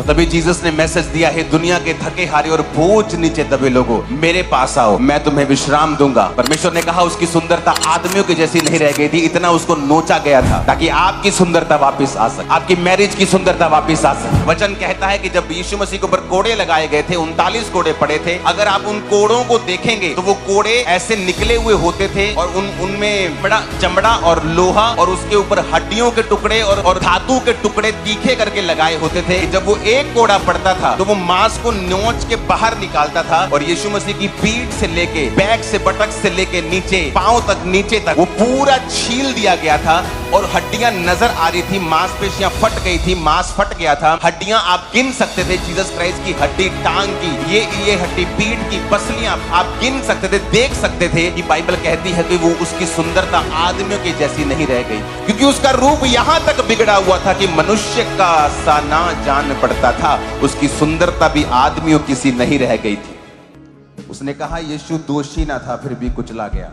और तभी जीसस ने मैसेज दिया है, दुनिया के थके हारे और बोझ नीचे दबे लोगों, मेरे पास आओ, मैं तुम्हें विश्राम दूंगा। परमेश्वर ने कहा उसकी सुंदरता आदमियों की जैसी नहीं रह गई थी, इतना उसको नोचा गया था ताकि आपकी सुंदरता वापस आ सके, आपकी मैरिज की सुंदरता वापस आ सके। वचन कहता है कि जब यीशु मसीह के ऊपर कोड़े लगाए गए थे, 39 कोड़े पड़े थे, अगर आप उन कोड़ों को देखेंगे तो वो कोड़े ऐसे निकले हुए होते थे और उनमें बड़ा चमड़ा और लोहा और उसके ऊपर हड्डियों के टुकड़े और धातु के टुकड़े तीखे करके लगाए होते थे। जब वो एक कोड़ा पड़ता था तो वो मांस को नोच के बाहर निकालता था और यीशु मसीह की पीठ से लेके, बैक से, बटक से लेके नीचे, पांव तक, नीचे तक वो पूरा छील दिया गया था और हड्डियां नजर आ रही थी, मांसपेशियां फट गई थी, मांस फट गया था। हड्डियां आप गिन सकते थे, जीसस क्राइस्ट की हड्डी टांग की, ये हड्डी पीठ की, पसलियां आप गिन सकते थे, देख सकते थे कि बाइबल कहती है कि वो उसकी सुंदरता आदमियों की जैसी नहीं रह गई, क्योंकि उसका रूप यहां तक बिगड़ा हुआ था कि मनुष्य का सा ना जान पड़ता था। उसकी सुंदरता भी आदमियों की सी नहीं रह गई थी। उसने कहा यीशु दोषी ना था, फिर भी कुचला गया।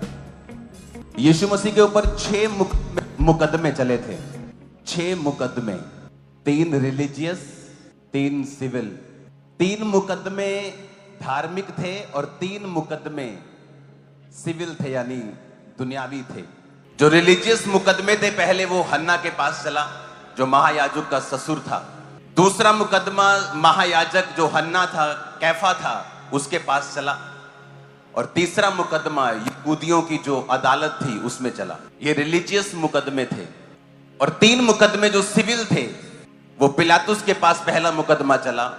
यीशु मसीह के ऊपर 6 मुकदमे चले थे, 6 मुकदमे, 3 रिलीजियस, 3 सिविल। 3 मुकदमे धार्मिक थे और 3 मुकदमे सिविल थे, यानी दुनियावी थे। जो रिलीजियस मुकदमे थे, पहले वो हन्ना के पास चला जो महायाजक का ससुर था। दूसरा मुकदमा महायाजक जो हन्ना था, कैफा था, उसके पास चला। और तीसरा मुकदमा यहूदियों की जो अदालत थी उसमें चला। ये रिलीजियस मुकदमे थे। और 3 मुकदमे जो सिविल थे, वो पिलातुस के पास पहला मुकदमा चला,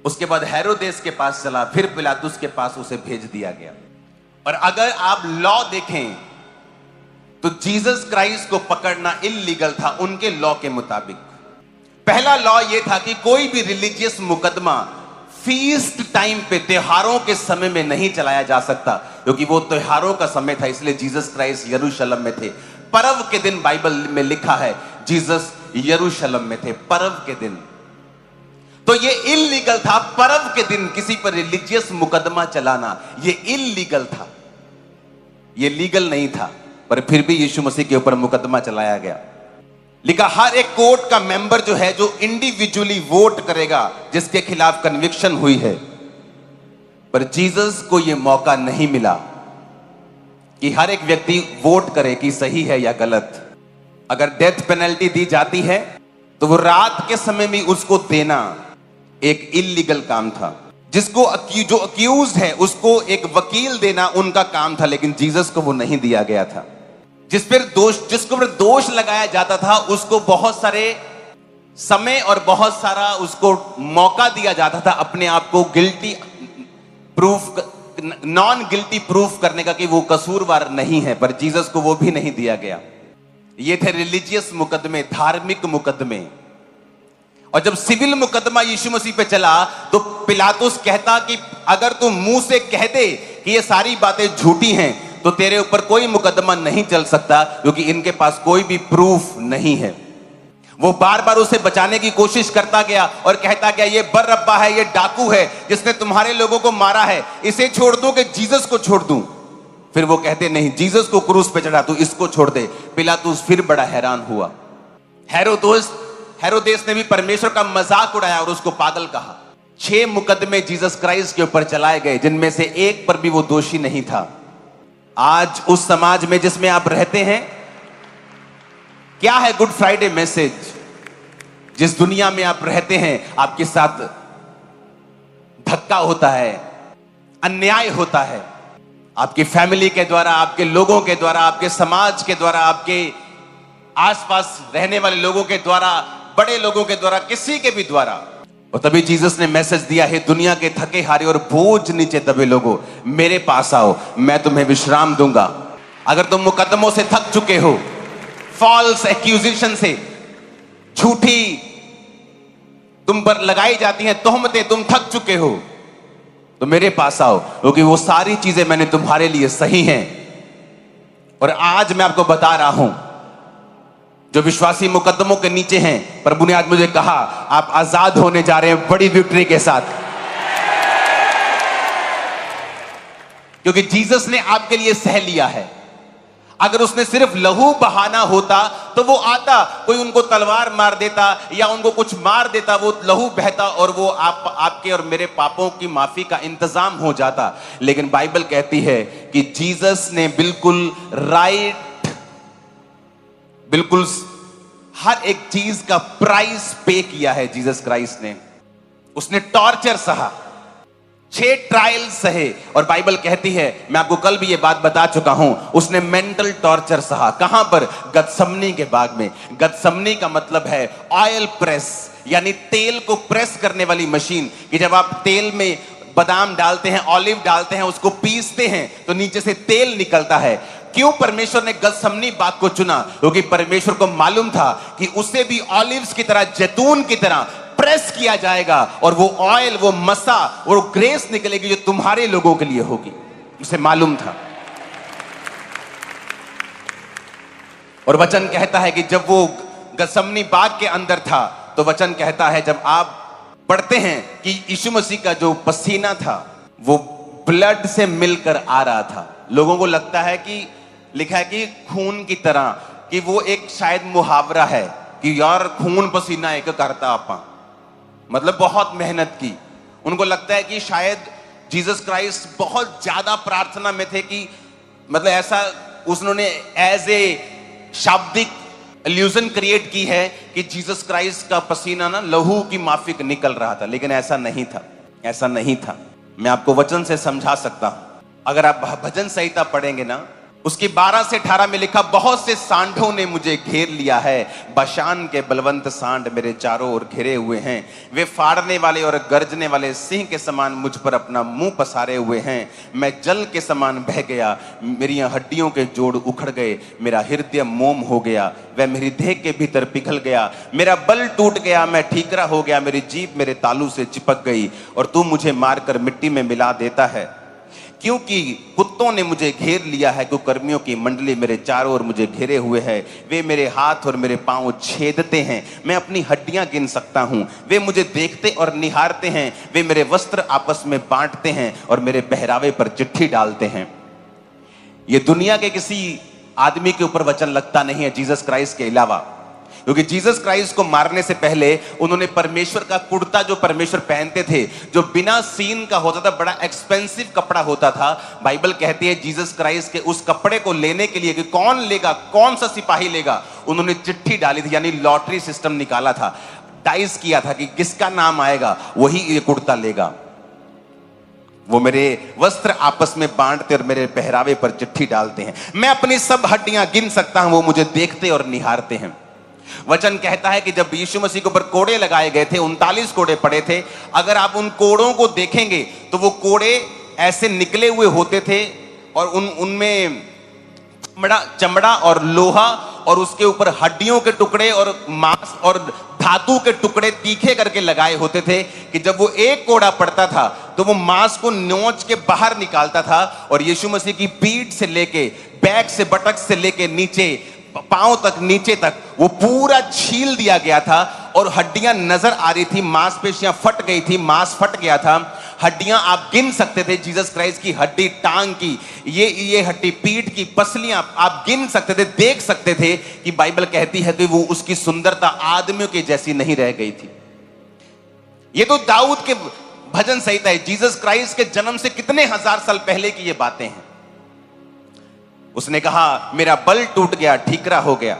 उसके बाद हेरोदेस के पास चला, फिर पिलातुस के पास उसे भेज दिया गया। और अगर आप लॉ देखें तो जीसस क्राइस्ट को पकड़ना इल्लीगल था उनके लॉ के मुताबिक। पहला लॉ यह था कि कोई भी रिलीजियस मुकदमा फीस्ट टाइम पे, त्योहारों के समय में नहीं चलाया जा सकता, क्योंकि वो त्योहारों का समय था, इसलिए जीसस क्राइस्ट यरूशलेम में थे। पर्व के दिन बाइबल में लिखा है जीसस यरूशलेम में थे, पर्व के दिन। तो ये इल्लीगल था, पर्व के दिन किसी पर रिलीजियस मुकदमा चलाना, ये इल्लीगल था, ये लीगल नहीं था। पर फिर भी यीशु मसीह के ऊपर मुकदमा चलाया गया। लिखा हर एक कोर्ट का मेंबर जो है, जो इंडिविजुअली वोट करेगा जिसके खिलाफ कन्विक्शन हुई है। पर जीसस को यह मौका नहीं मिला कि हर एक व्यक्ति वोट करे कि सही है या गलत। अगर डेथ पेनल्टी दी जाती है तो वो रात के समय में उसको देना एक इल्लीगल काम था। जिसको जो अक्यूज्ड है उसको एक वकील देना उनका काम था, लेकिन जीसस को वो नहीं दिया गया था। जिसको पर दोष लगाया जाता था उसको बहुत सारे समय और बहुत सारा उसको मौका दिया जाता था अपने आप को guilty proof, non guilty proof करने का कि वो कसूरवार नहीं है, पर जीसस को वो भी नहीं दिया गया। ये थे रिलीजियस मुकदमे, धार्मिक मुकदमे। और जब सिविल मुकदमा यीशु मसीह पे चला तो पिलातुस कहता कि अगर तू मुंह से कह दे कि ये सारी बातें झूठी हैं तो तेरे ऊपर कोई मुकदमा नहीं चल सकता, क्योंकि इनके पास कोई भी प्रूफ नहीं है। वो बार बार उसे बचाने की कोशिश करता गया और कहता गया ये बरअब्बा है, ये डाकू है जिसने तुम्हारे लोगों को मारा है, इसे छोड़ दूं कि जीसस को छोड़ दूं। फिर वो कहते नहीं, जीसस को क्रूस पे चढ़ा, तू इसको छोड़ दे। पिलातुस फिर बड़ा हैरान हुआ। हेरोदेस ने भी परमेश्वर का मजाक उड़ाया और उसको पागल कहा। 6 मुकदमे जीसस क्राइस्ट के ऊपर चलाए गए, जिनमें से एक पर भी वो दोषी नहीं था। आज उस समाज में जिसमें आप रहते हैं, क्या है गुड फ्राइडे मैसेज? जिस दुनिया में आप रहते हैं आपके साथ धक्का होता है, अन्याय होता है, आपकी फैमिली के द्वारा, आपके लोगों के द्वारा, आपके समाज के द्वारा, आपके आसपास रहने वाले लोगों के द्वारा, बड़े लोगों के द्वारा, किसी के भी द्वारा। और तभी जीसस ने मैसेज दिया है, दुनिया के थके हारे और बोझ नीचे दबे लोगों, मेरे पास आओ, मैं तुम्हें विश्राम दूंगा। अगर तुम मुकदमों से थक चुके हो, फॉल्स एक्यूजेशन से, झूठी तुम पर लगाई जाती हैं तोहमतें, तुम थक चुके हो, तो मेरे पास आओ, क्योंकि वो सारी चीजें मैंने तुम्हारे लिए सही हैं। और आज मैं आपको बता रहा हूं, जो विश्वासी मुकदमों के नीचे हैं, प्रभु ने आज मुझे कहा आप आजाद होने जा रहे हैं बड़ी विक्ट्री के साथ, क्योंकि जीसस ने आपके लिए सह लिया है। अगर उसने सिर्फ लहू बहाना होता तो वो आता, कोई उनको तलवार मार देता या उनको कुछ मार देता, वो लहू बहता और वो आपके और मेरे पापों की माफी का इंतजाम हो जाता। लेकिन बाइबल कहती है कि जीसस ने बिल्कुल राइट, बिल्कुल हर एक चीज का प्राइस पे किया है जीसस क्राइस्ट ने। उसने टॉर्चर सहा, 6 ट्रायल सहे, और बाइबल कहती है, मैं आपको कल भी ये बात बता चुका हूं, उसने मेंटल टॉर्चर सहा। कहां पर? गतसमनी के बाग में। गतसमनी का मतलब है ऑयल प्रेस, यानी तेल को प्रेस करने वाली मशीन। कि जब आप तेल में बादाम डालते हैं, ऑलिव डालते हैं, उसको पीसते हैं तो नीचे से तेल निकलता है। क्यों परमेश्वर ने गतसमनी बाग को चुना? क्योंकि परमेश्वर को मालूम था कि उसे भी ऑलिव्स की तरह, जैतून की तरह प्रेस किया जाएगा और वो ऑयल, वो मसा, वो ग्रेस निकलेगी जो तुम्हारे लोगों के लिए होगी। उसे मालूम था। और वचन कहता है कि जब वो गतसमनी बाग के अंदर था तो वचन कहता है, जब आप पढ़ते हैं कि यीशु मसीह का जो पसीना था वो ब्लड से मिलकर आ रहा था। लोगों को लगता है कि लिखा है कि खून की तरह, कि वो एक शायद मुहावरा है कि यार खून पसीना एक करता आपा, मतलब बहुत मेहनत की। उनको लगता है कि शायद जीसस क्राइस्ट बहुत ज्यादा प्रार्थना में थे, कि मतलब ऐसा उन्होंने एज ए शाब्दिक इल्यूजन क्रिएट की है कि जीसस क्राइस्ट का पसीना ना लहू की माफिक निकल रहा था। लेकिन ऐसा नहीं था, ऐसा नहीं था। मैं आपको वचन से समझा सकता हूं। अगर आप भजन संहिता पढ़ेंगे ना, उसकी 12 से 18 में लिखा, बहुत से सांडों ने मुझे घेर लिया है, बशान के बलवंत सांड मेरे चारों ओर घिरे हुए हैं। वे फाड़ने वाले और गर्जने वाले सिंह के समान मुझ पर अपना मुंह पसारे हुए हैं। मैं जल के समान बह गया, मेरी हड्डियों के जोड़ उखड़ गए, मेरा हृदय मोम हो गया, वह मेरी देह के भीतर पिघल गया, मेरा बल टूट गया, मैं ठीकरा हो गया, मेरी जीभ मेरे तालू से चिपक गई, और तू मुझे मारकर मिट्टी में मिला देता है। क्योंकि कुत्तों ने मुझे घेर लिया है, कुकर्मियों की मंडली मेरे चारों ओर मुझे घेरे हुए है। वे मेरे हाथ और मेरे पांव छेदते हैं, मैं अपनी हड्डियां गिन सकता हूं। वे मुझे देखते और निहारते हैं, वे मेरे वस्त्र आपस में बांटते हैं और मेरे पहरावे पर चिट्ठी डालते हैं। ये दुनिया के किसी आदमी के ऊपर वचन लगता नहीं है जीसस क्राइस्ट के अलावा, क्योंकि जीसस क्राइस्ट को मारने से पहले उन्होंने परमेश्वर का कुर्ता, जो परमेश्वर पहनते थे, जो बिना सीन का होता था, बड़ा एक्सपेंसिव कपड़ा होता था। बाइबल कहती है जीसस क्राइस्ट के उस कपड़े को लेने के लिए कि कौन लेगा, कौन सा सिपाही लेगा, उन्होंने चिट्ठी डाली थी, यानी लॉटरी सिस्टम निकाला था, डाइस किया था कि किसका नाम आएगा वही ये कुर्ता लेगा। वो मेरे वस्त्र आपस में बांटते और मेरे पहरावे पर चिट्ठी डालते हैं। मैं अपनी सब हड्डियां गिन सकता हूं, वो मुझे देखते और निहारते हैं। वचन कहता है कि जब यीशु मसीह के ऊपर कोड़े लगाए गए थे, 39 कोड़े पड़े थे, अगर आप उन कोड़ों को देखेंगे तो वो कोड़े ऐसे निकले हुए होते थे और उनमें चमड़ा और लोहा और उसके ऊपर हड्डियों के टुकड़े और मांस और धातु के टुकड़े तीखे करके लगाए होते थे, कि जब वो एक कोड़ा पड़ता था तो वो मांस को नोच के बाहर निकालता था और यीशु मसीह की पीठ से लेके, बैक से, बटक से लेके नीचे पांव तक, नीचे तक वो पूरा छील दिया गया था और हड्डियां नजर आ रही थी, मांसपेशियां फट गई थी, मांस फट गया था। हड्डियां आप गिन सकते थे, जीसस क्राइस्ट की हड्डी टांग की, ये हड्डी पीठ की, पसलियां आप गिन सकते थे, देख सकते थे कि बाइबल कहती है कि वो उसकी सुंदरता आदमियों की जैसी नहीं रह गई थी। ये तो दाऊद के भजन संहिता है, जीसस क्राइस्ट के जन्म से कितने हजार साल पहले की ये बातें हैं। उसने कहा मेरा बल टूट गया, ठीकरा हो गया।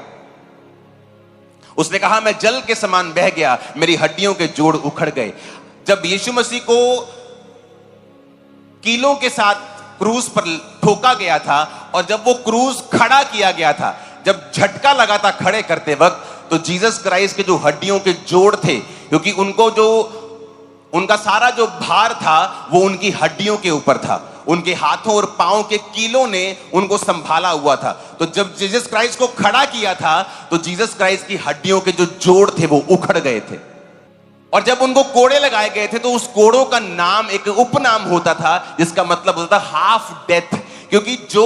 उसने कहा मैं जल के समान बह गया, मेरी हड्डियों के जोड़ उखड़ गए। जब यीशु मसीह को कीलों के साथ क्रूस पर ठोका गया था और जब वो क्रूस खड़ा किया गया था, जब झटका लगा था खड़े करते वक्त, तो जीसस क्राइस्ट के जो हड्डियों के जोड़ थे, क्योंकि उनका सारा जो भार था वो उनकी हड्डियों के ऊपर था, उनके हाथों और पांव के कीलों ने उनको संभाला हुआ था। तो जब जीसस क्राइस्ट को खड़ा किया था तो जीसस क्राइस्ट की हड्डियों के जो जोड़ थे वो उखड़ गए थे। और जब उनको कोड़े लगाए गए थे तो उस कोड़ों का नाम एक उपनाम होता था, जिसका मतलब होता था हाफ डेथ, क्योंकि जो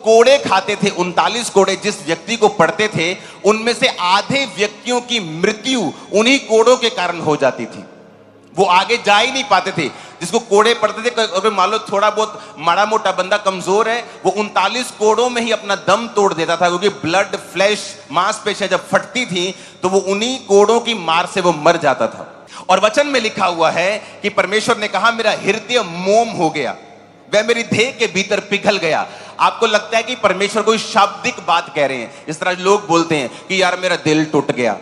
कोड़े खाते थे, 39 कोड़े जिस व्यक्ति को पड़ते थे, उनमें से आधे व्यक्तियों की मृत्यु उन्हीं कोड़ों के कारण हो जाती थी। वो आगे जा ही नहीं पाते थे। जिसको कोड़े पड़ते थे, अगर मान लो थोड़ा बहुत माड़ा मोटा बंदा कमजोर है, वो 39 कोड़ों में ही अपना दम तोड़ देता था, क्योंकि ब्लड फ्लैश मांसपेशियां जब फटती थी तो वो उन्हीं कोड़ों की मार से वो मर जाता था। और वचन में लिखा हुआ है कि परमेश्वर ने कहा मेरा हृदय मोम हो गया, वह मेरी देह के भीतर पिघल गया। आपको लगता है कि परमेश्वर कोई शाब्दिक बात कह रहे हैं, इस तरह लोग बोलते हैं कि यार मेरा दिल टूट गया।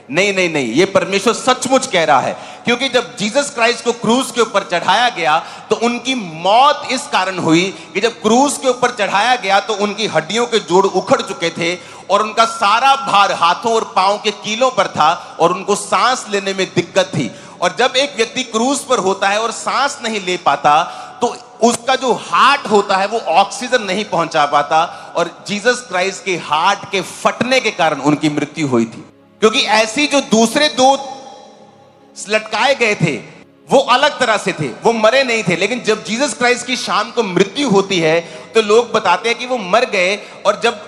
नहीं नहीं नहीं, ये परमेश्वर सचमुच कह रहा है, क्योंकि जब जीसस क्राइस्ट को क्रूस के ऊपर चढ़ाया गया तो उनकी मौत इस कारण हुई कि जब क्रूस के ऊपर चढ़ाया गया तो उनकी हड्डियों के जोड़ उखड़ चुके थे और उनका सारा भार हाथों और पांव के कीलों पर था और उनको सांस लेने में दिक्कत थी। और जब एक व्यक्ति क्रूस पर होता है और सांस नहीं ले पाता तो उसका जो हार्ट होता है वो ऑक्सीजन नहीं पहुंचा पाता, और जीसस क्राइस्ट के हार्ट के फटने के कारण उनकी मृत्यु हुई थी। क्योंकि ऐसी जो दूसरे दो लटकाए गए थे वो अलग तरह से थे, वो मरे नहीं थे, लेकिन जब जीसस क्राइस्ट की शाम को मृत्यु होती है तो लोग बताते हैं कि वो मर गए। और जब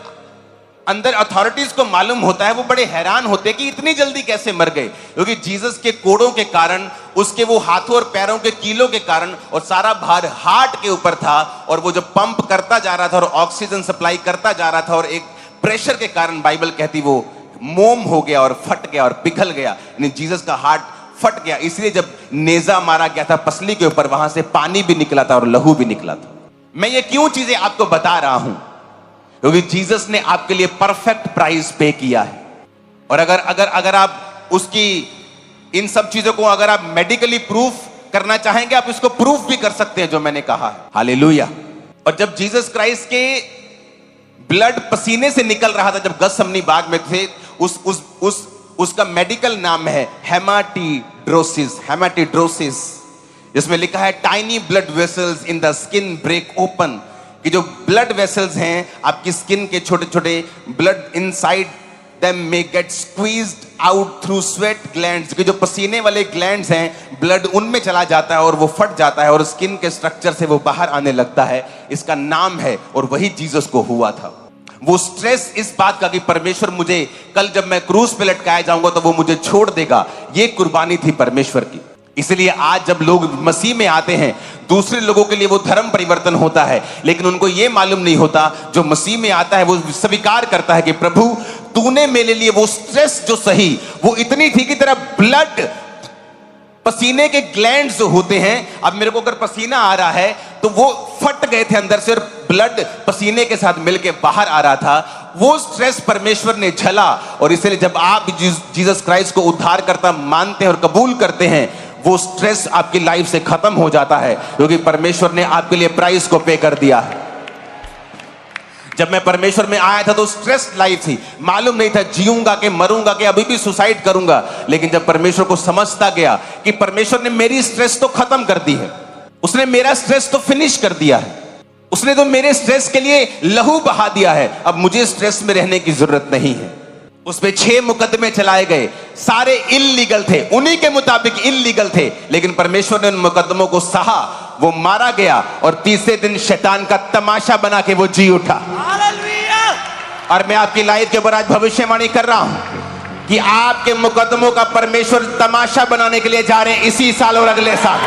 अंदर अथॉरिटीज को मालूम होता है वो बड़े हैरान होते हैं कि इतनी जल्दी कैसे मर गए, क्योंकि जीसस के कोड़ों के कारण, उसके वो हाथों और पैरों के कीलों के कारण, और सारा भार हार्ट के ऊपर था, और वो जब पंप करता जा रहा था और ऑक्सीजन सप्लाई करता जा रहा था, और एक प्रेशर के कारण बाइबल कहती वो मोम हो गया और फट गया और पिघल गया, यानी जीसस का हार्ट फट गया। इसलिए जब नेजा मारा गया था पसली के ऊपर, वहां से पानी भी निकला था और लहू भी निकला था। मैं ये क्यों चीजें आपको बता रहा हूं, क्योंकि जीसस ने आपके लिए परफेक्ट प्राइस पे किया है। और अगर आप उसकी इन सब चीजों को अगर आप मेडिकली प्रूफ करना चाहेंगे, आप इसको प्रूफ भी कर सकते हैं जो मैंने कहा है। हालेलुया। और जब जीसस क्राइस्ट के ब्लड पसीने से निकल रहा था जब गethsemane बाग में थे, उसका मेडिकल नाम है हेमाटिड्रोसिस। हेमाटिड्रोसिस जिसमें लिखा है tiny blood vessels in the skin break open, कि जो ब्लड वेसल्स हैं आपकी स्किन के छोटे छोटे blood inside them may gate squeezed out through sweat glands, कि जो पसीने वाले ग्लैंड्स हैं ब्लड उनमें चला जाता है और वो फट जाता है और स्किन के स्ट्रक्चर से वो बाहर आने लगता है। इसका नाम है, और वही जीसस को हुआ था। वो स्ट्रेस इस बात का कि परमेश्वर मुझे कल जब मैं क्रूस पे लटकाया जाऊंगा तो वो मुझे छोड़ देगा, ये कुर्बानी थी परमेश्वर की। इसलिए आज जब लोग मसीह में आते हैं, दूसरे लोगों के लिए वो धर्म परिवर्तन होता है, लेकिन उनको ये मालूम नहीं होता, जो मसीह में आता है वो स्वीकार करता है कि प्रभु तूने मेरे लिए वो स्ट्रेस जो सही वो इतनी थी कि तेरा ब्लड पसीने के ग्लैंड्स जो होते हैं, अब मेरे को अगर पसीना आ रहा है तो वो फट गए थे अंदर से और ब्लड पसीने के साथ मिलके बाहर आ रहा था। वो स्ट्रेस परमेश्वर ने झला, और इसलिए जब आप जीसस क्राइस्ट को उद्धारकर्ता मानते हैं और कबूल करते हैं, वो स्ट्रेस आपकी लाइफ से खत्म हो जाता है, क्योंकि परमेश्वर ने आपके लिए प्राइस को पे कर दिया है। जब मैं परमेश्वर में आया था तो स्ट्रेस लाइफ थी, मालूम नहीं था जीऊंगा कि मरूंगा कि अभी भी सुसाइड करूंगा, लेकिन जब परमेश्वर को समझता गया कि परमेश्वर ने मेरी स्ट्रेस तो खत्म कर दी है, उसने मेरा स्ट्रेस तो फिनिश कर दिया है, उसने तो मेरे स्ट्रेस के लिए लहू बहा दिया है, अब मुझे स्ट्रेस में रहने की जरूरत नहीं है। उस पे 6 मुकदमे चलाए गए, सारे इल्लीगल थे, उन्हीं के मुताबिक इल्लीगल थे, लेकिन परमेश्वर ने उन मुकदमों को सहा, वो मारा गया और तीसरे दिन शैतान का तमाशा बना के वो जी उठा। और मैं आपकी लाइफ के ऊपर आज भविष्यवाणी कर रहा हूं कि आपके मुकदमों का परमेश्वर तमाशा बनाने के लिए जा रहे हैं इसी साल और अगले साल।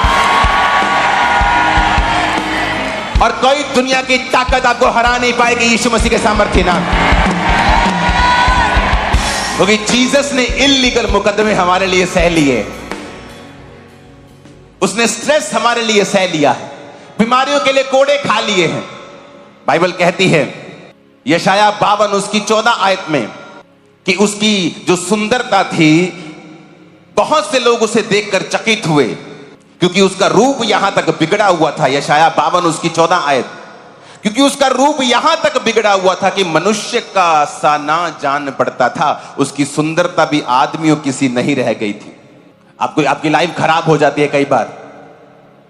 और कोई दुनिया की ताकत आपको हरा नहीं पाएगी यीशु मसीह के सामर्थ्य नाम, क्योंकि जीसस ने इल्लीगल मुकदमे हमारे लिए सह लिए, उसने स्ट्रेस हमारे लिए सह लिया है, बीमारियों के लिए कोड़े खा लिए हैं। बाइबल कहती है यशायाह 52 उसकी 14 आयत में कि उसकी जो सुंदरता थी, बहुत से लोग उसे देखकर चकित हुए, क्योंकि उसका रूप यहां तक बिगड़ा हुआ था। यशायाह 52 उसकी 14 आयत, क्योंकि उसका रूप यहां तक बिगड़ा हुआ था कि मनुष्य का सा ना जान पड़ता था, उसकी सुंदरता भी आदमियों किसी नहीं रह गई थी। आपकी लाइफ खराब हो जाती है कई बार,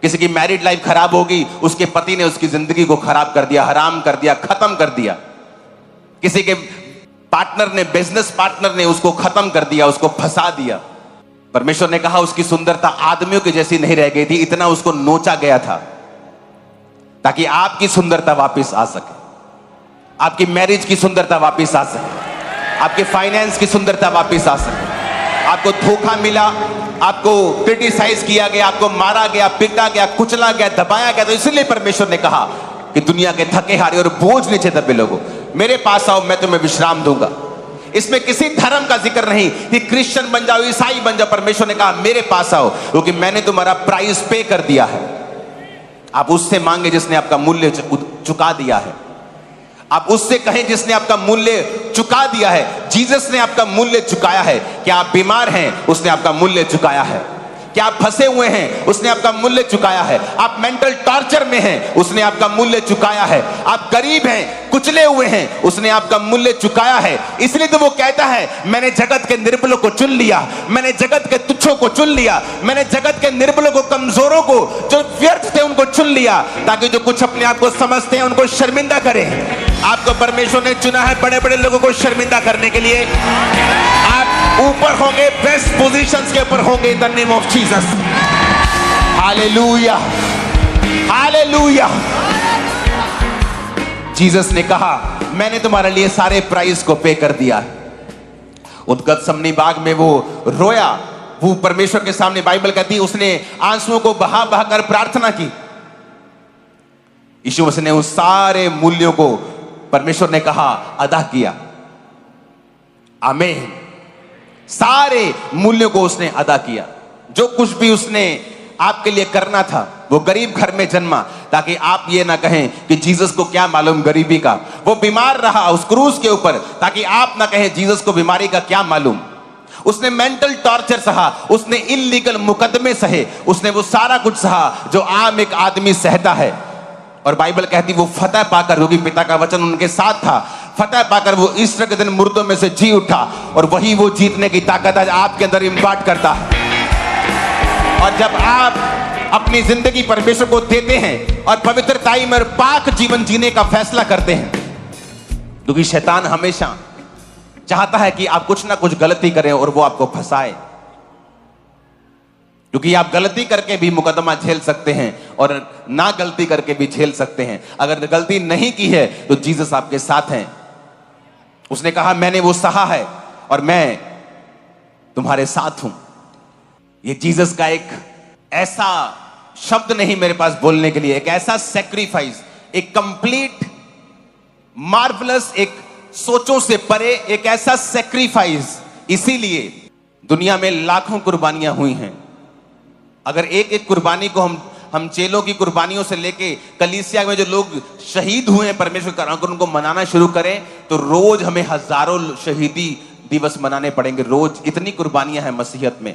किसी की मैरिड लाइफ खराब होगी, उसके पति ने उसकी जिंदगी को खराब कर दिया, हराम कर दिया, खत्म कर दिया। किसी के पार्टनर ने, बिजनेस पार्टनर ने उसको खत्म कर दिया, उसको फंसा दिया। परमेश्वर ने कहा उसकी सुंदरता आदमियों की जैसी नहीं रह गई थी, इतना उसको नोचा गया था ताकि आपकी सुंदरता वापस आ सके, आपकी मैरिज की सुंदरता वापस आ सके, आपके फाइनेंस की सुंदरता वापस आ सके, आपको धोखा मिला, आपको क्रिटिसाइज किया गया, आपको मारा गया, पीटा गया, कुचला गया, दबाया गया, तो इसलिए परमेश्वर ने कहा कि दुनिया के थके हारे और बोझ नीचे दबे लोगों, मेरे पास आओ, मैं तुम्हें विश्राम दूंगा। इसमें किसी धर्म का जिक्र नहीं कि क्रिश्चियन बन जाओ, ईसाई बन जाओ। परमेश्वर ने कहा मेरे पास आओ, क्योंकि मैंने तुम्हारा प्राइस पे कर दिया है। आप उससे मांगे जिसने आपका मूल्य चुका दिया है। आप उससे कहें जिसने आपका मूल्य चुका दिया है। जीसस ने आपका मूल्य चुकाया है। क्या आप बीमार हैं? उसने आपका मूल्य चुकाया है। क्या आप फंसे हुए हैं? उसने आपका मूल्य चुकाया है। आप मेंटल टॉर्चर में हैं, उसने आपका मूल्य चुकाया है। आप गरीब हैं, कुचले हुए हैं, उसने आपका मूल्य चुकाया है। इसलिए तो वो कहता है मैंने जगत के निर्बलों को चुन लिया, मैंने जगत के तुच्छों को चुन लिया, मैंने जगत के निर्बलों को, कमजोरों को, जो व्यर्थ थे उनको चुन लिया, ताकि जो कुछ अपने आप को समझते हैं उनको शर्मिंदा करें। आपको परमेश्वर ने चुना है बड़े बड़े लोगों को शर्मिंदा करने के लिए। आप ऊपर होंगे, बेस्ट पोजीशंस के ऊपर होंगे in the name of Jesus. Hallelujah, hallelujah. Jesus ने कहा मैंने तुम्हारे लिए सारे प्राइस को पे कर दिया है। उस गत्समनी बाग में वो रोया, वो परमेश्वर के सामने, बाइबल कहती है उसने आंसुओं को बहा बहा कर प्रार्थना की। यीशु मसीह ने उस सारे मूल्यों को, परमेश्वर ने कहा, अदा किया। आमीन। सारे मूल्यों को उसने अदा किया। जो कुछ भी उसने आपके लिए करना था, वो गरीब घर में जन्मा, ताकि आप ये ना कहें कि जीसस को क्या मालूम गरीबी का। वो बीमार रहा उस क्रूस के ऊपर, ताकि आप ना कहें जीसस को बीमारी का क्या मालूम। उसने मेंटल टॉर्चर सहा, उसने इल्लीगल मुकदमे सहे, उसने वो सारा कुछ सहा जो आम एक आदमी सहता है। और बाइबल कहती वो फतह पाकर, क्योंकि पिता का वचन उनके साथ था, फतह पाकर वो ईस्टर के दिन मुर्दों में से जी उठा। और वही वो जीतने की ताकत आज आपके अंदर इम्पार्ट करता है। और जब आप अपनी जिंदगी परमेश्वर को देते हैं और पवित्रताई में और पाक जीवन जीने का फैसला करते हैं, क्योंकि शैतान हमेशा चाहता है कि आप कुछ ना कुछ गलती करें और वो आपको फंसाए, क्योंकि आप गलती करके भी मुकदमा झेल सकते हैं और ना गलती करके भी झेल सकते हैं। अगर गलती नहीं की है तो जीसस आपके साथ हैं। उसने कहा मैंने वो सहा है और मैं तुम्हारे साथ हूं। ये जीसस का एक ऐसा शब्द नहीं मेरे पास बोलने के लिए, एक ऐसा सैक्रिफाइस, एक कंप्लीट मार्वलस, एक सोचों से परे एक ऐसा सैक्रिफाइस। इसीलिए दुनिया में लाखों कुर्बानियां हुई हैं। अगर एक एक कुर्बानी को हम चेलों की कुर्बानियों से लेके कलीसिया में जो लोग शहीद हुए हैं परमेश्वर का, अगर उनको मनाना शुरू करें तो रोज हमें हजारों शहीदी दिवस मनाने पड़ेंगे। रोज इतनी कुर्बानियां हैं मसीहत में।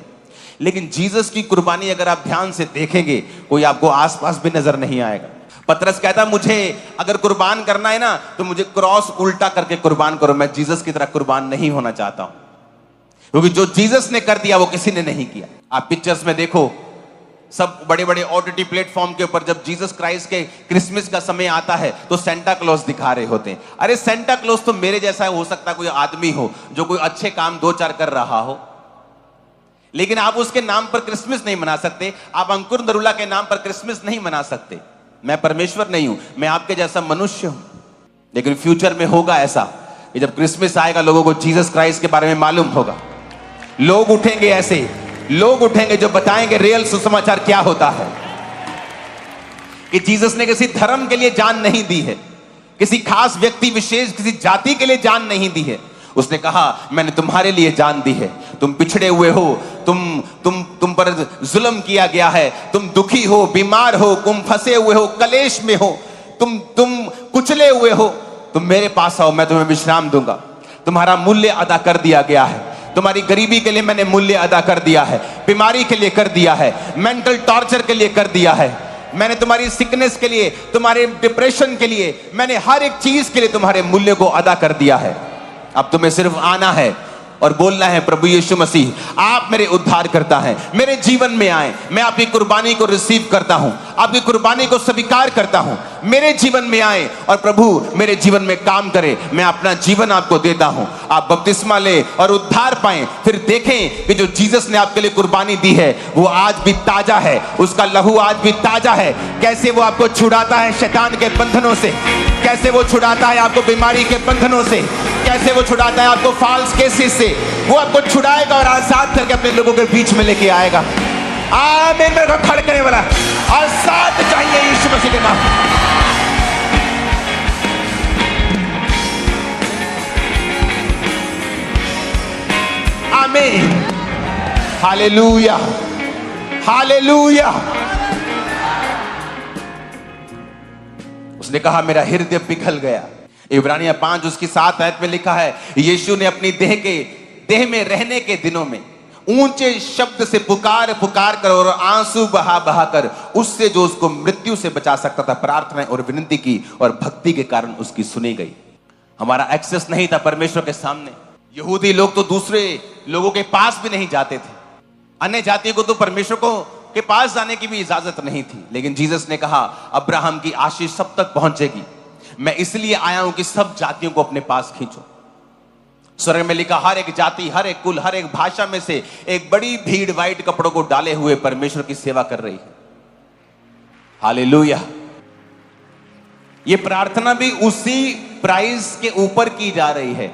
लेकिन जीसस की कुर्बानी अगर आप ध्यान से देखेंगे, कोई आपको आसपास भी नजर नहीं आएगा। पतरस कहता मुझे अगर कुर्बान करना है ना तो मुझे क्रॉस उल्टा करके कुर्बान करो, मैं जीसस की तरह कुर्बान नहीं होना चाहता हूं, क्योंकि जो जीसस ने कर दिया वो किसी ने नहीं किया। आप पिक्चर्स में देखो, सब बड़े बड़े ओटीटी प्लेटफॉर्म के ऊपर जब जीसस क्राइस्ट के क्रिसमस का समय आता है तो सेंटा क्लॉज दिखा रहे होते हैं। अरे सेंटा क्लॉज तो मेरे जैसा हो सकता है, कोई आदमी हो जो कोई अच्छे काम दो चार कर रहा हो, लेकिन आप उसके नाम पर क्रिसमस नहीं मना सकते। आप अंकुर नरूला के नाम पर क्रिसमस नहीं मना सकते। मैं परमेश्वर नहीं हूं, मैं आपके जैसा मनुष्य हूं। लेकिन फ्यूचर में होगा ऐसा कि जब क्रिसमस आएगा लोगों को जीसस क्राइस्ट के बारे में मालूम होगा। लोग उठेंगे, ऐसे लोग उठेंगे जो बताएंगे रियल सुसमाचार क्या होता है, कि जीसस ने किसी धर्म के लिए जान नहीं दी है, किसी खास व्यक्ति विशेष, किसी जाति के लिए जान नहीं दी है। उसने कहा मैंने तुम्हारे लिए जान दी है। तुम पिछड़े हुए हो, तुम पर जुल्म किया गया है, तुम दुखी हो, बीमार हो, तुम फंसे हुए हो, कलेश में हो, तुम कुचले हुए हो, तुम मेरे पास आओ, मैं तुम्हें विश्राम दूंगा। तुम्हारा मूल्य अदा कर दिया गया है। तुम्हारी गरीबी के लिए मैंने मूल्य अदा कर दिया है, बीमारी के लिए कर दिया है, मेंटल टॉर्चर के लिए कर दिया है, मैंने तुम्हारी सिकनेस के लिए, तुम्हारे डिप्रेशन के लिए, मैंने हर एक चीज के लिए तुम्हारे मूल्य को अदा कर दिया है। अब तुम्हें सिर्फ आना है और बोलना है प्रभु यीशु मसीह आप मेरे उद्धार करता है, मेरे जीवन में आए, मैं आपकी कुर्बानी को रिसीव करता हूं, आपकी कुर्बानी को स्वीकार करता हूं, मेरे जीवन में आए और प्रभु मेरे जीवन में काम करे। मैं अपना जीवन आपको देता हूं, आप बपतिस्मा ले और उद्धार पाएं। फिर देखें कि जो जीसस ने आपके लिए कुर्बानी दी है वो आज भी ताजा है, उसका लहू आज भी ताजा है। कैसे वो आपको छुड़ाता है शैतान के बंधनों से, कैसे वो छुड़ाता है आपको बीमारी के बंधनों से, कैसे वो छुड़ाता है आपको फॉल्स केसेस से। वो आपको छुड़ाएगा और आजाद करके अपने लोगों के बीच में लेके आएगा। आमीन। मेरे को खड़े करने वाला और साथ चाहिए यीशु मसीह के नाम। आमीन। Hallelujah, hallelujah. उसने कहा मेरा हृदय पिघल गया। इब्रानिया 5 उसकी 7 आयत में लिखा है, यीशु ने अपनी देह में रहने के दिनों में ऊंचे शब्द से पुकार पुकार कर और आंसू बहा बहा कर उससे जो उसको मृत्यु से बचा सकता था प्रार्थना और विनती की, और भक्ति के कारण उसकी सुनी गई। हमारा एक्सेस नहीं था परमेश्वर के सामने। यहूदी लोग तो दूसरे लोगों के पास भी नहीं जाते थे। अन्य जातियों को तो परमेश्वर को के पास जाने की भी इजाजत नहीं थी। लेकिन जीसस ने कहा अब्राहम की आशीष सब तक पहुंचेगी। मैं इसलिए आया हूं कि सब जातियों को अपने पास खींचो। स्वर्ग में लिखा हर एक जाति, हर एक कुल, हर एक भाषा में से एक बड़ी भीड़ व्हाइट कपड़ों को डाले हुए परमेश्वर की सेवा कर रही है। हालेलुया। ये प्रार्थना भी उसी प्राइस के ऊपर की जा रही है।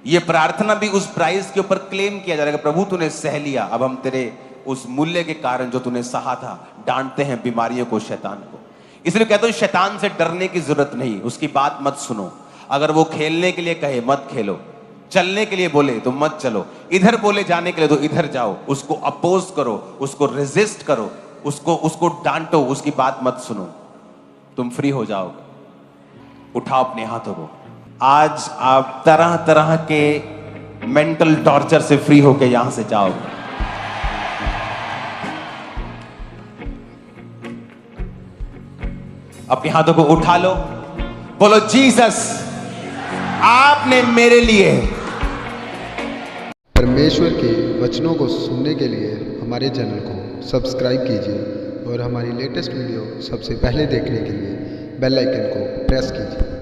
ये प्रार्थना भी उस प्राइस के ऊपर क्लेम किया जा रहा है। प्रभु तूने सह लिया, अब हम तेरे उस मूल्य के कारण जो तूने सहा था डांटते हैं बीमारियों को, शैतान को। इसलिए कहता हूं शैतान से डरने की जरूरत नहीं, उसकी बात मत सुनो। अगर वो खेलने के लिए कहे मत खेलो, चलने के लिए बोले तो मत चलो, इधर बोले जाने के लिए तो इधर जाओ। उसको अपोज करो, उसको रेजिस्ट करो, उसको डांटो, उसकी बात मत सुनो, तुम फ्री हो जाओगे। उठाओ अपने हाथों को। आज आप तरह तरह के मेंटल टॉर्चर से फ्री होके यहां से जाओगे। अपने हाथों को उठा लो, बोलो जीसस आपने मेरे लिए। परमेश्वर के वचनों को सुनने के लिए हमारे चैनल को सब्सक्राइब कीजिए और हमारी लेटेस्ट वीडियो सबसे पहले देखने के लिए बेल आइकन को प्रेस कीजिए।